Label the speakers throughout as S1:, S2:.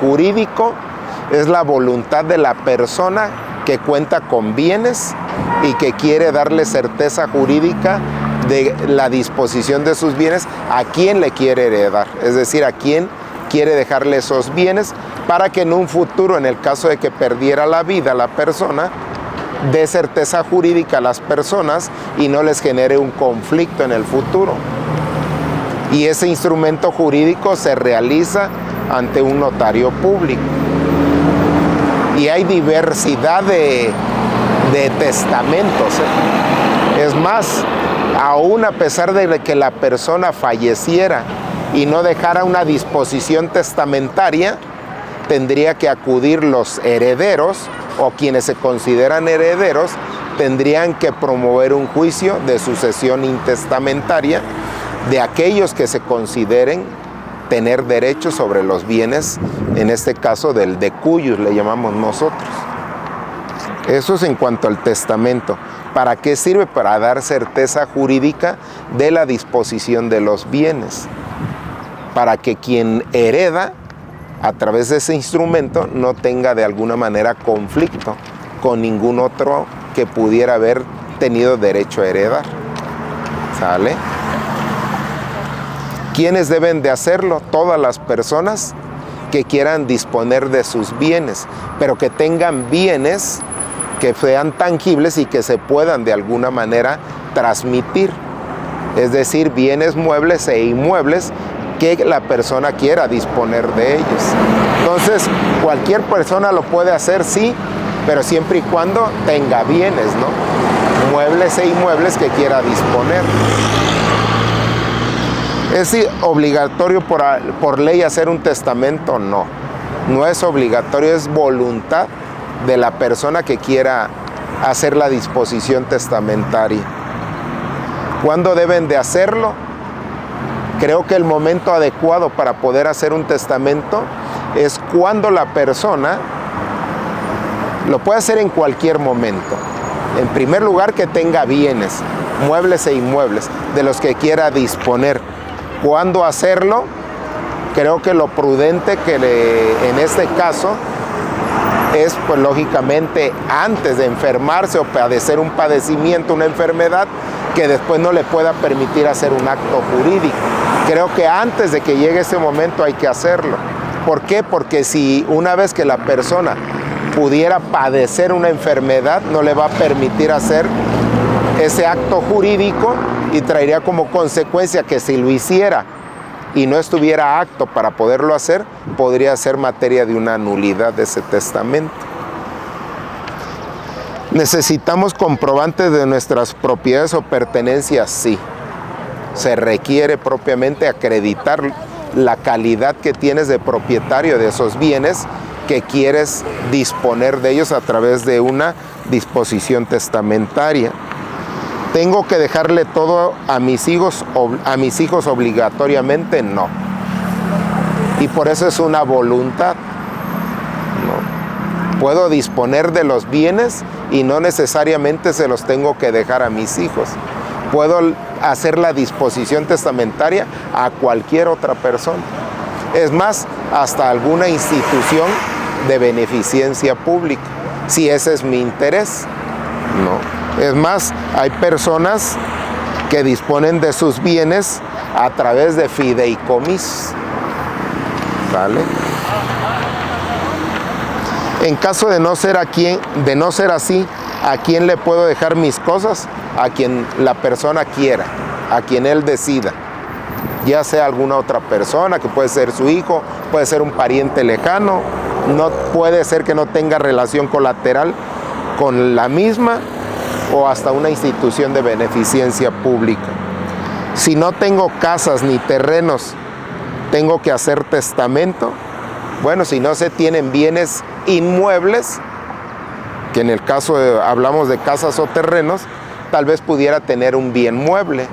S1: jurídico es la voluntad de la persona que cuenta con bienes y que quiere darle certeza jurídica de la disposición de sus bienes a quien le quiere heredar, es decir, a quien quiere dejarle esos bienes para que en un futuro, en el caso de que perdiera la vida la persona, dé certeza jurídica a las personas y no les genere un conflicto en el futuro. Y ese instrumento jurídico se realiza ante un notario público. Y hay diversidad de testamentos. Es más, aún a pesar de que la persona falleciera y no dejara una disposición testamentaria, tendría que acudir los herederos o quienes se consideran herederos, tendrían que promover un juicio de sucesión intestamentaria de aquellos que se consideren tener derechos sobre los bienes, en este caso del de cuyos le llamamos nosotros. Eso es en cuanto al testamento. ¿Para qué sirve? Para dar certeza jurídica de la disposición de los bienes, para que quien hereda a través de ese instrumento no tenga de alguna manera conflicto con ningún otro que pudiera haber tenido derecho a heredar. ¿Sale? ¿Quiénes deben de hacerlo? Todas las personas que quieran disponer de sus bienes, pero que tengan bienes que sean tangibles y que se puedan de alguna manera transmitir. Es decir, bienes muebles e inmuebles que la persona quiera disponer de ellos. Entonces, cualquier persona lo puede hacer, sí, pero siempre y cuando tenga bienes, ¿no? Muebles e inmuebles que quiera disponer. ¿Es obligatorio por ley hacer un testamento? No. No es obligatorio, es voluntad de la persona que quiera hacer la disposición testamentaria. ¿Cuándo deben de hacerlo? Creo que el momento adecuado para poder hacer un testamento es cuando la persona lo puede hacer en cualquier momento. En primer lugar, que tenga bienes, muebles e inmuebles, de los que quiera disponer. ¿Cuándo hacerlo? Creo que lo prudente en este caso es, pues lógicamente, antes de enfermarse o padecer un padecimiento, una enfermedad, que después no le pueda permitir hacer un acto jurídico. Creo que antes de que llegue ese momento hay que hacerlo. ¿Por qué? Porque si una vez que la persona pudiera padecer una enfermedad, no le va a permitir hacer ese acto jurídico y traería como consecuencia que si lo hiciera y no estuviera apto para poderlo hacer, podría ser materia de una nulidad de ese testamento. ¿Necesitamos comprobantes de nuestras propiedades o pertenencias? Sí. Se requiere propiamente acreditar la calidad que tienes de propietario de esos bienes que quieres disponer de ellos a través de una disposición testamentaria. ¿Tengo que dejarle todo a mis hijos obligatoriamente? No. Y por eso es una voluntad. No. Puedo disponer de los bienes y no necesariamente se los tengo que dejar a mis hijos. Puedo hacer la disposición testamentaria a cualquier otra persona. Es más, hasta alguna institución de beneficencia pública, si ese es mi interés. No. Es más, hay personas que disponen de sus bienes a través de fideicomisos. ¿Vale? En caso de no ser así, ¿a quién le puedo dejar mis cosas? A quien la persona quiera, a quien él decida. Ya sea alguna otra persona, que puede ser su hijo, puede ser un pariente lejano, no puede ser que no tenga relación colateral con la misma, o hasta una institución de beneficencia pública. Si no tengo casas ni terrenos, ¿tengo que hacer testamento? Bueno, si no se tienen bienes inmuebles, que en el caso hablamos de casas o terrenos, tal vez pudiera tener un bien mueble,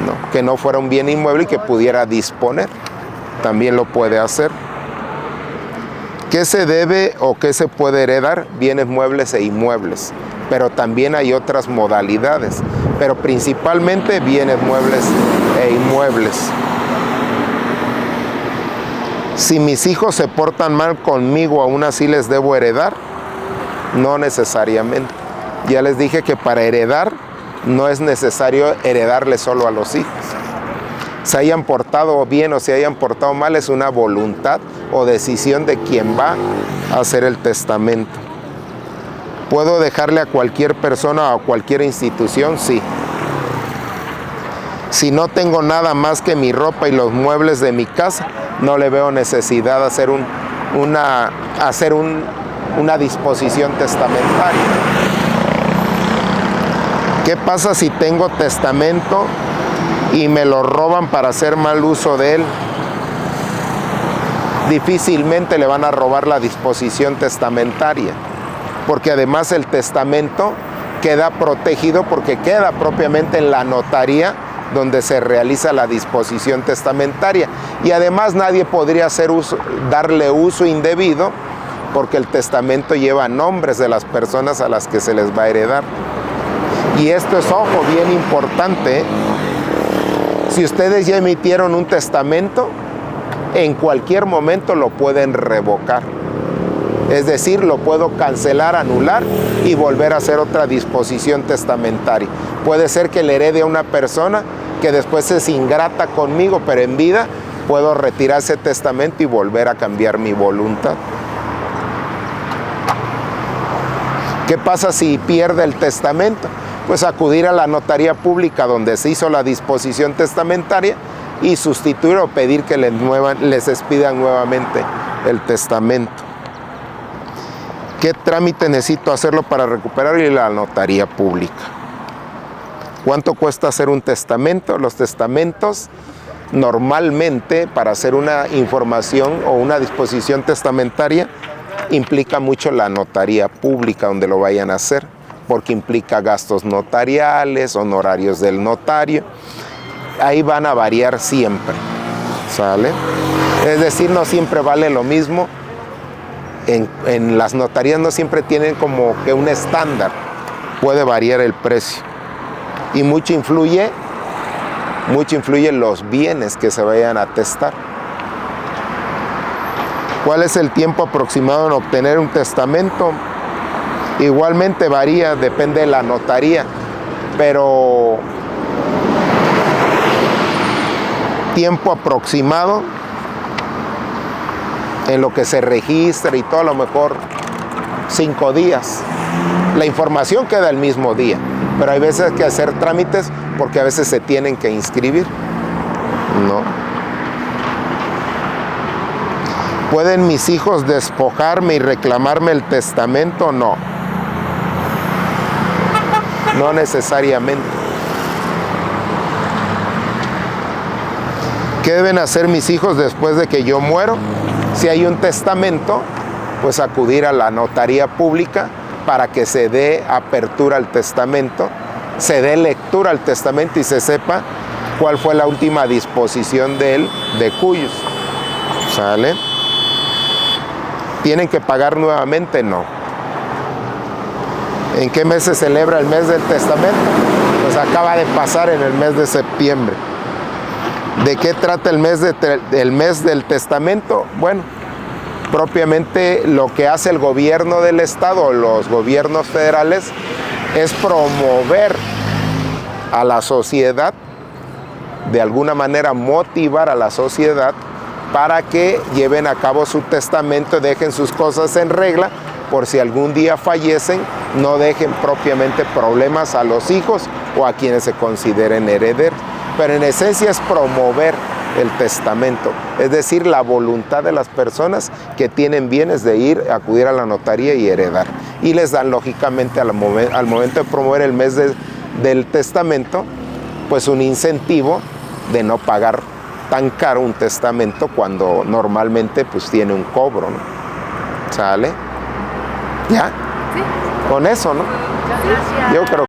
S1: ¿no? Que no fuera un bien inmueble y que pudiera disponer. También lo puede hacer. ¿Qué se debe o qué se puede heredar? Bienes muebles e inmuebles. Pero también hay otras modalidades, pero principalmente bienes muebles e inmuebles. Si mis hijos se portan mal conmigo, ¿aún así les debo heredar? No necesariamente. Ya les dije que para heredar no es necesario heredarle solo a los hijos. Se hayan portado bien o se hayan portado mal, es una voluntad o decisión de quien va a hacer el testamento. ¿Puedo dejarle a cualquier persona o a cualquier institución? Sí. Si no tengo nada más que mi ropa y los muebles de mi casa, no le veo necesidad de hacer una disposición testamentaria. ¿Qué pasa si tengo testamento y me lo roban para hacer mal uso de él? Difícilmente le van a robar la disposición testamentaria, porque además el testamento queda protegido porque queda propiamente en la notaría donde se realiza la disposición testamentaria. Y además nadie podría darle uso indebido porque el testamento lleva nombres de las personas a las que se les va a heredar. Y esto es, ojo, bien importante. Si ustedes ya emitieron un testamento, en cualquier momento lo pueden revocar. Es decir, lo puedo cancelar, anular y volver a hacer otra disposición testamentaria. Puede ser que le herede a una persona que después es ingrata conmigo, pero en vida puedo retirar ese testamento y volver a cambiar mi voluntad. ¿Qué pasa si pierde el testamento? Pues acudir a la notaría pública donde se hizo la disposición testamentaria y sustituir o pedir que les expidan nuevamente el testamento. ¿Qué trámite necesito hacerlo para recuperar? Ir a la notaría pública. ¿Cuánto cuesta hacer un testamento? Los testamentos normalmente para hacer una información o una disposición testamentaria implica mucho la notaría pública donde lo vayan a hacer, porque implica gastos notariales, honorarios del notario. Ahí van a variar siempre, ¿sale? Es decir, no siempre vale lo mismo. En las notarías no siempre tienen como que un estándar, puede variar el precio. Y mucho influye los bienes que se vayan a atestar. ¿Cuál es el tiempo aproximado en obtener un testamento? Igualmente varía, depende de la notaría, pero tiempo aproximado en lo que se registra y todo, a lo mejor 5 días. La información queda el mismo día, pero hay veces que hacer trámites porque a veces se tienen que inscribir, ¿no? ¿Pueden mis hijos despojarme y reclamarme el testamento? No. No necesariamente. ¿Qué deben hacer mis hijos después de que yo muero? Si hay un testamento, pues acudir a la notaría pública para que se dé apertura al testamento, se dé lectura al testamento y se sepa cuál fue la última disposición de él, de cuyos. ¿Sale? ¿Tienen que pagar nuevamente? No. ¿En qué mes se celebra el mes del testamento? Pues acaba de pasar en el mes de septiembre. ¿De qué trata el mes del testamento? Bueno, propiamente lo que hace el gobierno del estado, los gobiernos federales, es promover a la sociedad, de alguna manera motivar a la sociedad para que lleven a cabo su testamento y dejen sus cosas en regla, por si algún día fallecen, no dejen propiamente problemas a los hijos o a quienes se consideren herederos. Pero en esencia es promover el testamento, es decir, la voluntad de las personas que tienen bienes de acudir a la notaría y heredar. Y les dan lógicamente al momento de promover el mes del testamento, pues un incentivo de no pagar tan caro un testamento cuando normalmente pues tiene un cobro, ¿no? ¿Sale? ¿Ya? Sí. Con eso, ¿no? Gracias. Yo creo